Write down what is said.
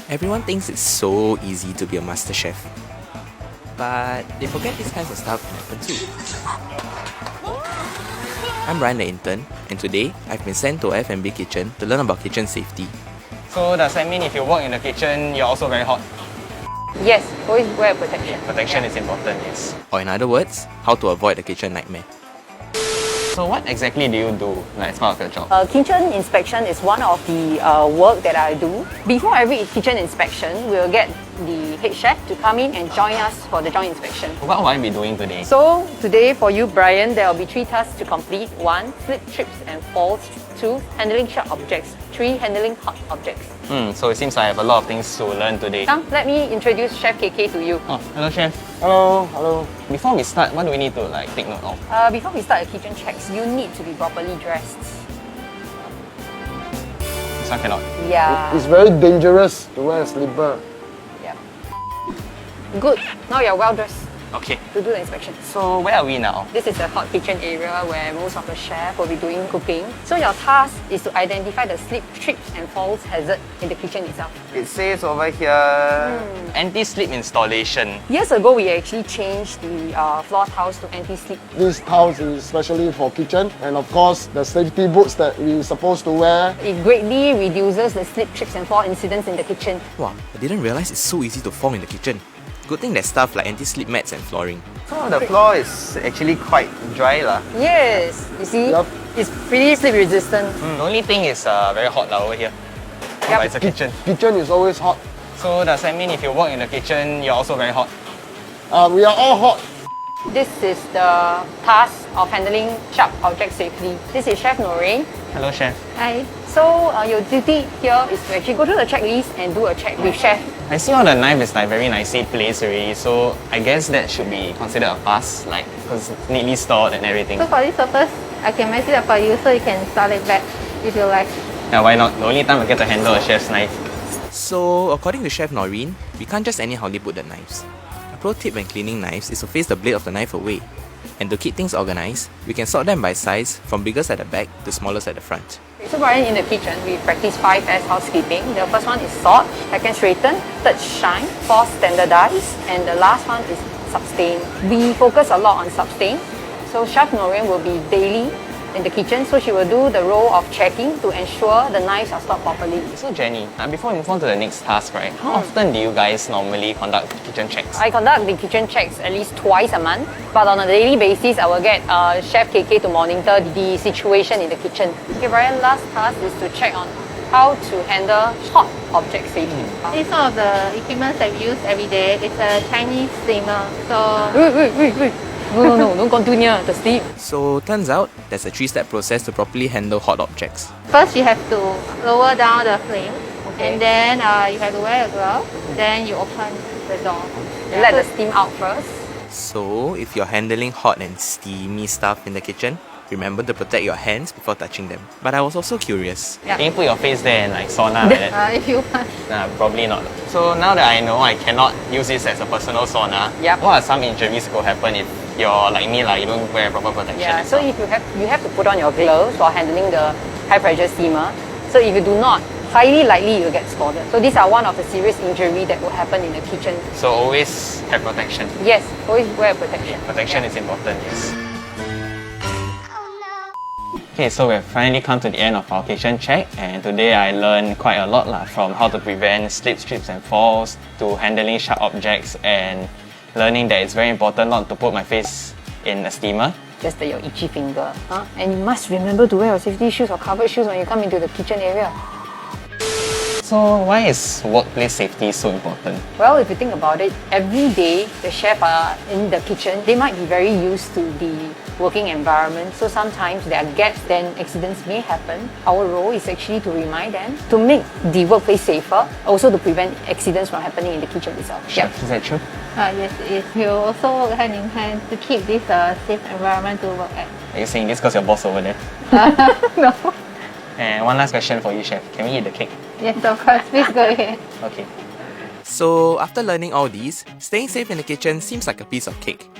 Everyone thinks it's so easy to be a Masterchef. But they forget these kinds of stuff can happen too. I'm Ryan the intern, and today I've been sent to a F&B kitchen to learn about kitchen safety. So does that mean if you work in the kitchen, you're also very hot? Yes, always wear protection. Protection is important, yes. Or in other words, how to avoid a kitchen nightmare. So what exactly do you do as part of your job? Kitchen inspection is one of the work that I do. Before every kitchen inspection, we'll get the head chef to come in and join us for the joint inspection. What will I be doing today? So today for you, Brian, there will be 3 tasks to complete. 1, slip, trips and falls. 2, handling sharp objects. 3, handling hot objects. So it seems I have a lot of things to learn today. Come, let me introduce Chef KK to you. Oh, hello chef. Hello. Before we start, what do we need to take note of? Before we start the kitchen checks, you need to be properly dressed. This one cannot. Yeah. It's very dangerous to wear a slipper. Yeah. Good. Now you're well dressed Okay. to do the inspection. So where are we now? This is the hot kitchen area where most of the chefs will be doing cooking. So your task is to identify the slip, trips and falls hazard in the kitchen itself. It says over here, anti-slip installation. Years ago, we actually changed the floor tiles to anti-slip. This tiles is especially for kitchen, and of course the safety boots that we're supposed to wear. It greatly reduces the slip, trips and fall incidents in the kitchen. Wow, I didn't realize it's so easy to fall in the kitchen. Good thing there's stuff like anti-slip mats and flooring. So the floor is actually quite dry lah. Yes, you see, Yup. it's pretty slip resistant. The only thing is very hot lah over here. Yup. But it's a kitchen. Kitchen is always hot. So does that mean if you work in the kitchen, you're also very hot? We are all hot. This is the task of handling sharp objects safely. This is Chef Noreen. Hello chef. Hi. So your duty here is to actually go through the checklist and do a check with Chef. I see all the knife is like very nicely placed already, so I guess that should be considered a pass, like because it's neatly stored and everything. So for this purpose, I can mess it up for you so you can install it back if you like. Yeah, why not? The only time I get to handle a chef's knife. So, according to Chef Noreen, we can't just anyhow put the knives. A pro tip when cleaning knives is to face the blade of the knife away. And to keep things organized, we can sort them by size from biggest at the back to smallest at the front. So Brian, in the kitchen, we practice 5 S housekeeping. The first one is sort, second straighten, third shine, fourth standardize, and the last one is sustain. We focus a lot on sustain. So Chef Noreen will be daily in the kitchen, so she will do the role of checking to ensure the knives are stored properly. So Jenny, before we move on to the next task, right? How often do you guys normally conduct kitchen checks? I conduct the kitchen checks at least twice a month, but on a daily basis, I will get Chef KK to monitor the situation in the kitchen. Okay, Brian, last task is to check on how to handle hot objects safely. This is one of the equipment that we use every day. It's a Chinese steamer. So Wait. No, don't go too near the steam. So, turns out, there's a 3-step process to properly handle hot objects. first you have to lower down the flame, Okay. and then you have to wear a glove. Then you open the door. You let the steam out first. So, if you're handling hot and steamy stuff in the kitchen, remember to protect your hands before touching them. But I was also curious. Can you put your face there and like sauna like that? If you want. Nah, probably not. So now that I know I cannot use this as a personal sauna, Yep. what are some injuries that could happen if you're like me, like you don't wear proper protection? Yeah, and so stuff? if you have to put on your gloves while handling the high pressure steamer. So if you do not, highly likely you'll get scalded. So these are one of the serious injuries that will happen in the kitchen. So always have protection. Yes, always wear protection. Protection is important, yes. Okay, so we've finally come to the end of our kitchen check, and today I learned quite a lot from how to prevent slips, trips and falls to handling sharp objects and learning that it's very important not to put my face in a steamer. Just your itchy finger. And you must remember to wear your safety shoes or covered shoes when you come into the kitchen area. So why is workplace safety so important? Well, if you think about it, every day the chefs are in the kitchen. They might be very used to the working environment. So sometimes there are gaps, then accidents may happen. Our role is actually to remind them to make the workplace safer, also to prevent accidents from happening in the kitchen itself. Chef, is that true? Yes, it is. We also work hand in hand to keep this safe environment to work at. Are you saying this because your boss over there? No. And one last question for you, chef. Can we eat the cake? Yes, of course. Please go ahead. Okay. So, after learning all these, staying safe in the kitchen seems like a piece of cake.